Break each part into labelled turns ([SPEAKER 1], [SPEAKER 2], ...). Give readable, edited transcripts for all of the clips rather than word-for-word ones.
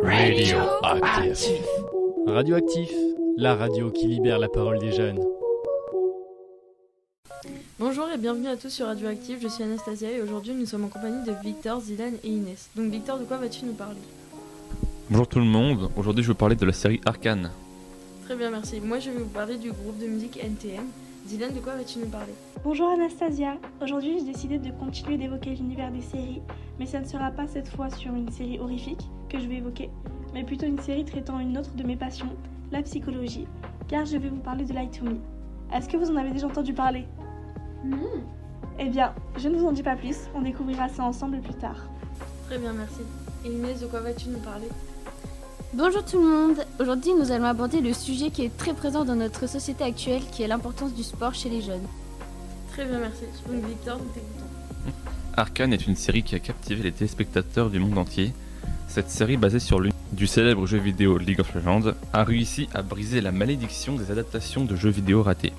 [SPEAKER 1] Radioactif. Radioactif, la radio qui libère la parole des jeunes.
[SPEAKER 2] Bonjour et bienvenue à tous sur Radioactif, je suis Anastasia et aujourd'hui nous sommes en compagnie de Victor, Zilan et Inès. Donc Victor, de quoi vas-tu nous parler ?
[SPEAKER 3] Bonjour tout le monde, aujourd'hui je vais vous parler de la série Arcane.
[SPEAKER 2] Très bien, merci. Moi je vais vous parler du groupe de musique NTM. Zilan, de quoi vas-tu nous parler ?
[SPEAKER 4] Bonjour Anastasia, aujourd'hui j'ai décidé de continuer d'évoquer l'univers des séries, mais ça ne sera pas cette fois sur une série horrifique que je vais évoquer, mais plutôt une série traitant une autre de mes passions, la psychologie, car je vais vous parler de Lie to Me. Est-ce que vous en avez déjà entendu parler ?
[SPEAKER 2] Non.
[SPEAKER 4] Eh bien, je ne vous en dis pas plus, on découvrira ça ensemble plus tard.
[SPEAKER 2] Très bien, merci. Et Inès, de quoi vas-tu nous parler ?
[SPEAKER 5] Bonjour tout le monde, aujourd'hui nous allons aborder le sujet qui est très présent dans notre société actuelle, qui est l'importance du sport chez les jeunes.
[SPEAKER 2] Très bien, merci. Donc Victor, nous t'écoutons.
[SPEAKER 3] Arcane est une série qui a captivé les téléspectateurs du monde entier. Cette série, basée sur l'univers du célèbre jeu vidéo League of Legends, a réussi à briser la malédiction des adaptations de jeux vidéo ratés,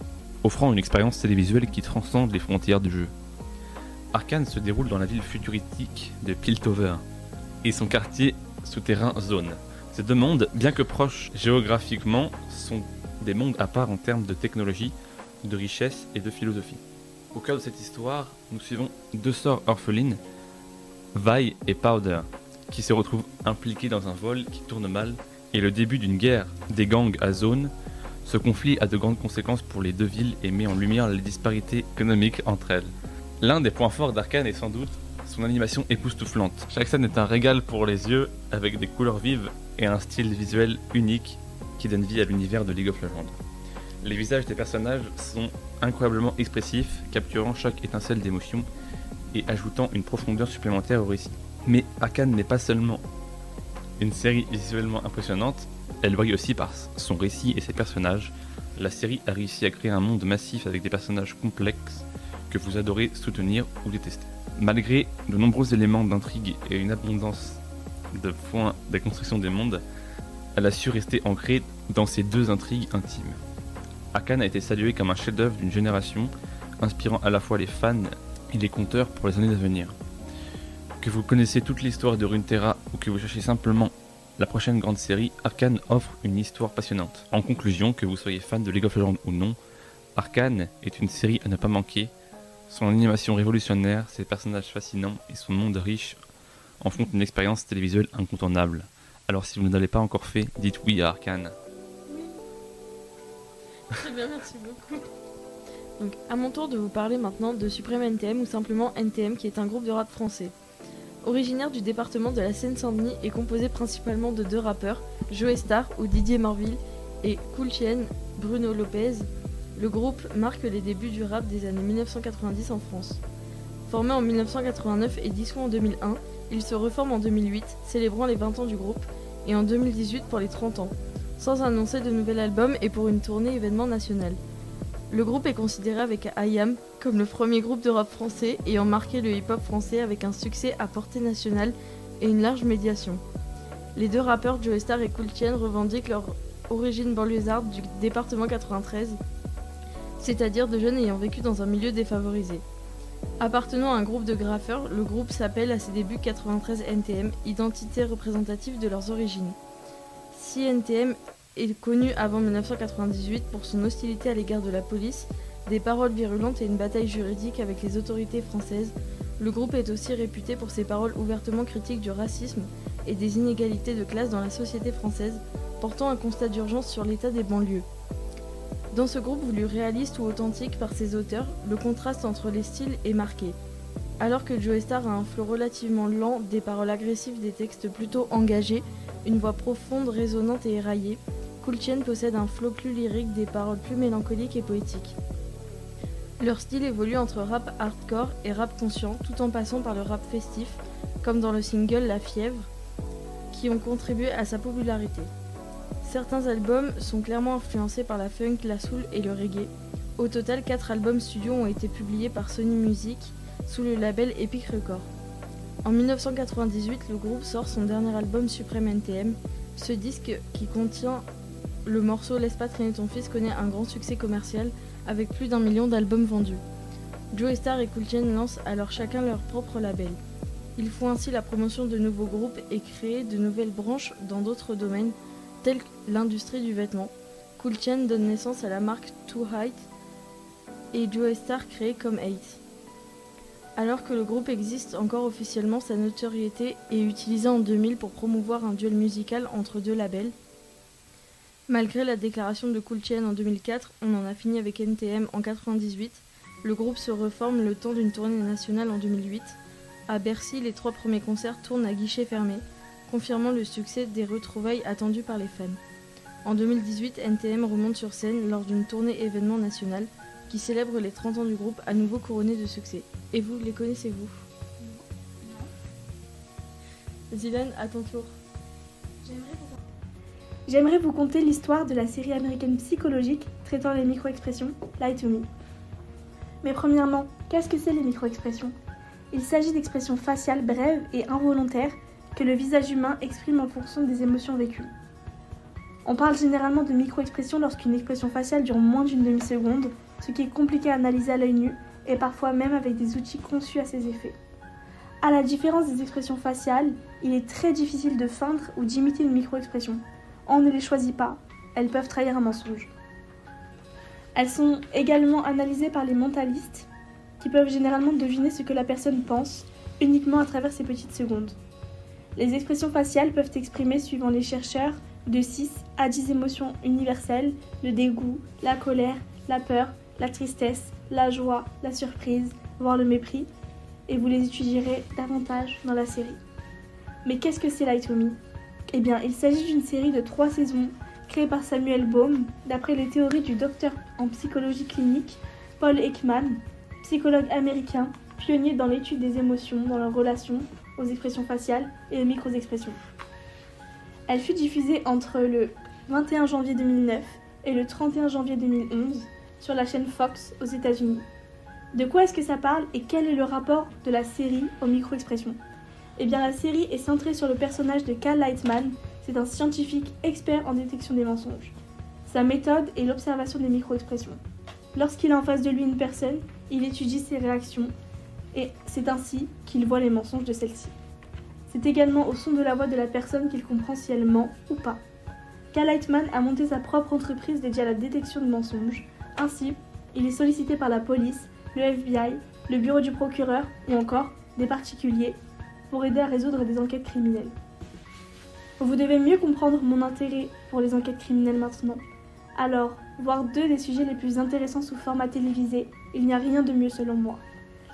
[SPEAKER 3] offrant une expérience télévisuelle qui transcende les frontières du jeu. Arcane se déroule dans la ville futuristique de Piltover et son quartier souterrain Zone. Ces deux mondes, bien que proches géographiquement, sont des mondes à part en termes de technologie, de richesse et de philosophie. Au cœur de cette histoire, nous suivons deux sœurs orphelines, Vi et Powder, qui se retrouvent impliquées dans un vol qui tourne mal et le début d'une guerre des gangs à Zone. Ce conflit a de grandes conséquences pour les deux villes et met en lumière les disparités économiques entre elles. L'un des points forts d'Arcane est sans doute son animation époustouflante. Chaque scène est un régal pour les yeux, avec des couleurs vives et un style visuel unique qui donne vie à l'univers de League of Legends. Les visages des personnages sont incroyablement expressifs, capturant chaque étincelle d'émotion et ajoutant une profondeur supplémentaire au récit. Mais Arcane n'est pas seulement une série visuellement impressionnante, elle brille aussi par son récit et ses personnages. La série a réussi à créer un monde massif avec des personnages complexes que vous adorez soutenir ou détester. Malgré de nombreux éléments d'intrigue et une abondance de points de construction des mondes, elle a su rester ancrée dans ces deux intrigues intimes. Arcane a été salué comme un chef-d'œuvre d'une génération, inspirant à la fois les fans et les conteurs pour les années à venir. Que vous connaissez toute l'histoire de Runeterra ou que vous cherchez simplement la prochaine grande série, Arcane offre une histoire passionnante. En conclusion, que vous soyez fan de League of Legends ou non, Arcane est une série à ne pas manquer. Son animation révolutionnaire, ses personnages fascinants et son monde riche en font une expérience télévisuelle incontournable. Alors si vous ne l'avez pas encore fait, dites oui à Arcane.
[SPEAKER 2] Très bien, merci beaucoup. Donc, à mon tour de vous parler maintenant de Supreme NTM ou simplement NTM, qui est un groupe de rap français. Originaire du département de la Seine-Saint-Denis et composé principalement de deux rappeurs, Joey Star ou Didier Morville et Cool Chien Bruno Lopez, le groupe marque les débuts du rap des années 1990 en France. Formé en 1989 et dissous en 2001, il se reforme en 2008, célébrant les 20 ans du groupe, et en 2018 pour les 30 ans, sans annoncer de nouvel album et pour une tournée événement national. Le groupe est considéré avec IAM comme le premier groupe de rap français ayant marqué le hip-hop français avec un succès à portée nationale et une large médiation. Les deux rappeurs Joey Star et Cool Chien revendiquent leur origine banlieusarde du département 93, c'est-à-dire de jeunes ayant vécu dans un milieu défavorisé. Appartenant à un groupe de graffeurs, le groupe s'appelle à ses débuts 93 NTM, identité représentative de leurs origines. Si NTM est connu avant 1998 pour son hostilité à l'égard de la police, des paroles virulentes et une bataille juridique avec les autorités françaises, le groupe est aussi réputé pour ses paroles ouvertement critiques du racisme et des inégalités de classe dans la société française, portant un constat d'urgence sur l'état des banlieues. Dans ce groupe voulu réaliste ou authentique par ses auteurs, le contraste entre les styles est marqué. Alors que Joey Star a un flow relativement lent, des paroles agressives, des textes plutôt engagés, une voix profonde, résonnante et éraillée, Cool Chien possède un flow plus lyrique, des paroles plus mélancoliques et poétiques. Leur style évolue entre rap hardcore et rap conscient, tout en passant par le rap festif, comme dans le single La Fièvre, qui ont contribué à sa popularité. Certains albums sont clairement influencés par la funk, la soul et le reggae. Au total, 4 albums studio ont été publiés par Sony Music sous le label Epic Records. En 1998, le groupe sort son dernier album Supreme NTM. Ce disque, qui contient le morceau Laisse pas traîner ton fils, connaît un grand succès commercial avec plus d'1 million d'albums vendus. Joey Star et Cool Chien lancent alors chacun leur propre label. Ils font ainsi la promotion de nouveaux groupes et créent de nouvelles branches dans d'autres domaines, tels que l'industrie du vêtement. Cool Chain donne naissance à la marque Too Height et Joe Star créé comme 8. Alors que le groupe existe encore officiellement, sa notoriété est utilisée en 2000 pour promouvoir un duel musical entre deux labels. Malgré la déclaration de Cool Chain en 2004, on en a fini avec NTM en 1998. Le groupe se reforme le temps d'une tournée nationale en 2008. À Bercy, les 3 premiers concerts tournent à guichet fermé, confirmant le succès des retrouvailles attendues par les fans. En 2018, NTM remonte sur scène lors d'une tournée événement national qui célèbre les 30 ans du groupe à nouveau couronné de succès. Et vous, les connaissez-vous? Zilan, à ton tour.
[SPEAKER 4] J'aimerais vous conter l'histoire de la série américaine psychologique traitant les micro-expressions, Lie to Me. Mais premièrement, qu'est-ce que c'est les micro-expressions? Il s'agit d'expressions faciales brèves et involontaires que le visage humain exprime en fonction des émotions vécues. On parle généralement de micro-expressions lorsqu'une expression faciale dure moins d'une demi-seconde, ce qui est compliqué à analyser à l'œil nu et parfois même avec des outils conçus à ces effets. À la différence des expressions faciales, il est très difficile de feindre ou d'imiter une micro-expression. On ne les choisit pas, elles peuvent trahir un mensonge. Elles sont également analysées par les mentalistes, qui peuvent généralement deviner ce que la personne pense, uniquement à travers ces petites secondes. Les expressions faciales peuvent exprimer, suivant les chercheurs, de 6 à 10 émotions universelles, le dégoût, la colère, la peur, la tristesse, la joie, la surprise, voire le mépris, et vous les étudierez davantage dans la série. Mais qu'est-ce que c'est Lie to Me? Eh bien, il s'agit d'une série de 3 saisons, créée par Samuel Baum, d'après les théories du docteur en psychologie clinique, Paul Ekman, psychologue américain, pionnier dans l'étude des émotions dans leur relation aux expressions faciales et aux micro-expressions. Elle fut diffusée entre le 21 janvier 2009 et le 31 janvier 2011 sur la chaîne Fox aux États-Unis. De quoi est-ce que ça parle et quel est le rapport de la série aux micro-expressions? Eh bien, la série est centrée sur le personnage de Cal Lightman. C'est un scientifique expert en détection des mensonges. Sa méthode est l'observation des micro-expressions. Lorsqu'il a en face de lui une personne, il étudie ses réactions et c'est ainsi qu'il voit les mensonges de celle-ci. C'est également au son de la voix de la personne qu'il comprend si elle ment ou pas. Cal Lightman a monté sa propre entreprise dédiée à la détection de mensonges. Ainsi, il est sollicité par la police, le FBI, le bureau du procureur ou encore des particuliers pour aider à résoudre des enquêtes criminelles. Vous devez mieux comprendre mon intérêt pour les enquêtes criminelles maintenant. Alors, voir 2 des sujets les plus intéressants sous format télévisé, il n'y a rien de mieux selon moi.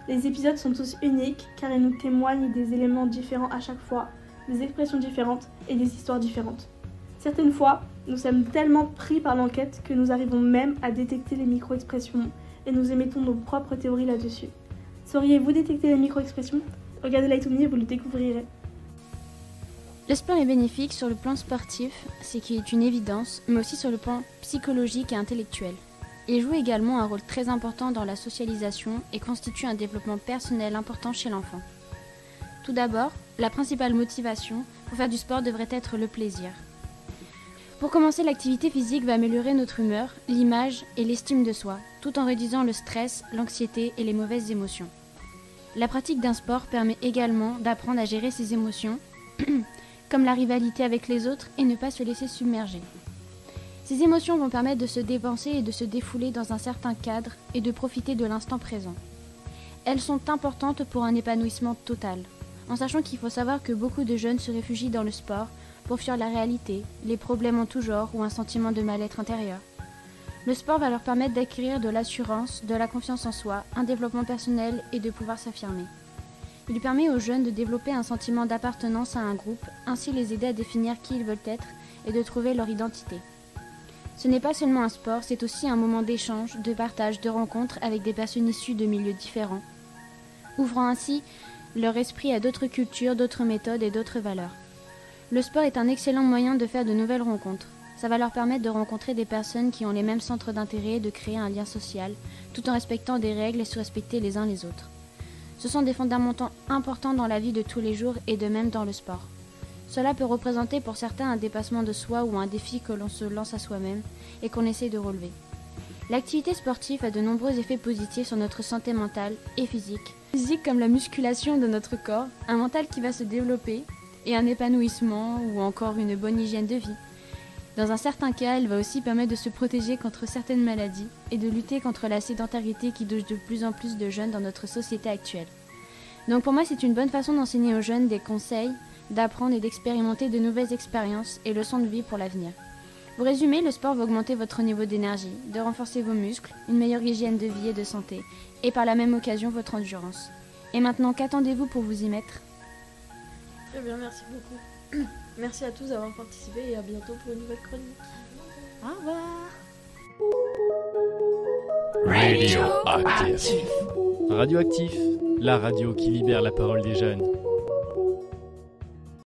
[SPEAKER 4] Les épisodes sont tous uniques car ils nous témoignent des éléments différents à chaque fois, des expressions différentes et des histoires différentes. Certaines fois, nous sommes tellement pris par l'enquête que nous arrivons même à détecter les micro-expressions et nous émettons nos propres théories là-dessus. Sauriez-vous détecter les micro-expressions? Regardez Lie to Me et vous le découvrirez.
[SPEAKER 5] Le sport est bénéfique sur le plan sportif, ce qui est une évidence, mais aussi sur le plan psychologique et intellectuel. Il joue également un rôle très important dans la socialisation et constitue un développement personnel important chez l'enfant. Tout d'abord, la principale motivation pour faire du sport devrait être le plaisir. Pour commencer, l'activité physique va améliorer notre humeur, l'image et l'estime de soi, tout en réduisant le stress, l'anxiété et les mauvaises émotions. La pratique d'un sport permet également d'apprendre à gérer ses émotions, comme la rivalité avec les autres et ne pas se laisser submerger. Ces émotions vont permettre de se dépenser et de se défouler dans un certain cadre et de profiter de l'instant présent. Elles sont importantes pour un épanouissement total, en sachant qu'il faut savoir que beaucoup de jeunes se réfugient dans le sport pour fuir la réalité, les problèmes en tout genre ou un sentiment de mal-être intérieur. Le sport va leur permettre d'acquérir de l'assurance, de la confiance en soi, un développement personnel et de pouvoir s'affirmer. Il permet aux jeunes de développer un sentiment d'appartenance à un groupe, ainsi les aider à définir qui ils veulent être et de trouver leur identité. Ce n'est pas seulement un sport, c'est aussi un moment d'échange, de partage, de rencontre avec des personnes issues de milieux différents, ouvrant ainsi leur esprit à d'autres cultures, d'autres méthodes et d'autres valeurs. Le sport est un excellent moyen de faire de nouvelles rencontres. Ça va leur permettre de rencontrer des personnes qui ont les mêmes centres d'intérêt et de créer un lien social, tout en respectant des règles et se respecter les uns les autres. Ce sont des fondamentaux importants dans la vie de tous les jours et de même dans le sport. Cela peut représenter pour certains un dépassement de soi ou un défi que l'on se lance à soi-même et qu'on essaie de relever. L'activité sportive a de nombreux effets positifs sur notre santé mentale et physique. Physique comme la musculation de notre corps, un mental qui va se développer, et un épanouissement ou encore une bonne hygiène de vie. Dans un certain cas, elle va aussi permettre de se protéger contre certaines maladies et de lutter contre la sédentarité qui touche de plus en plus de jeunes dans notre société actuelle. Donc pour moi, c'est une bonne façon d'enseigner aux jeunes des conseils, d'apprendre et d'expérimenter de nouvelles expériences et leçons de vie pour l'avenir. Pour résumer, le sport va augmenter votre niveau d'énergie, de renforcer vos muscles, une meilleure hygiène de vie et de santé, et par la même occasion votre endurance. Et maintenant, qu'attendez-vous pour vous y mettre ?
[SPEAKER 2] Très bien, merci beaucoup. Merci à tous d'avoir participé et à bientôt pour une nouvelle chronique.
[SPEAKER 5] Au revoir.
[SPEAKER 1] Radioactif. Radioactif, la radio qui libère la parole des jeunes.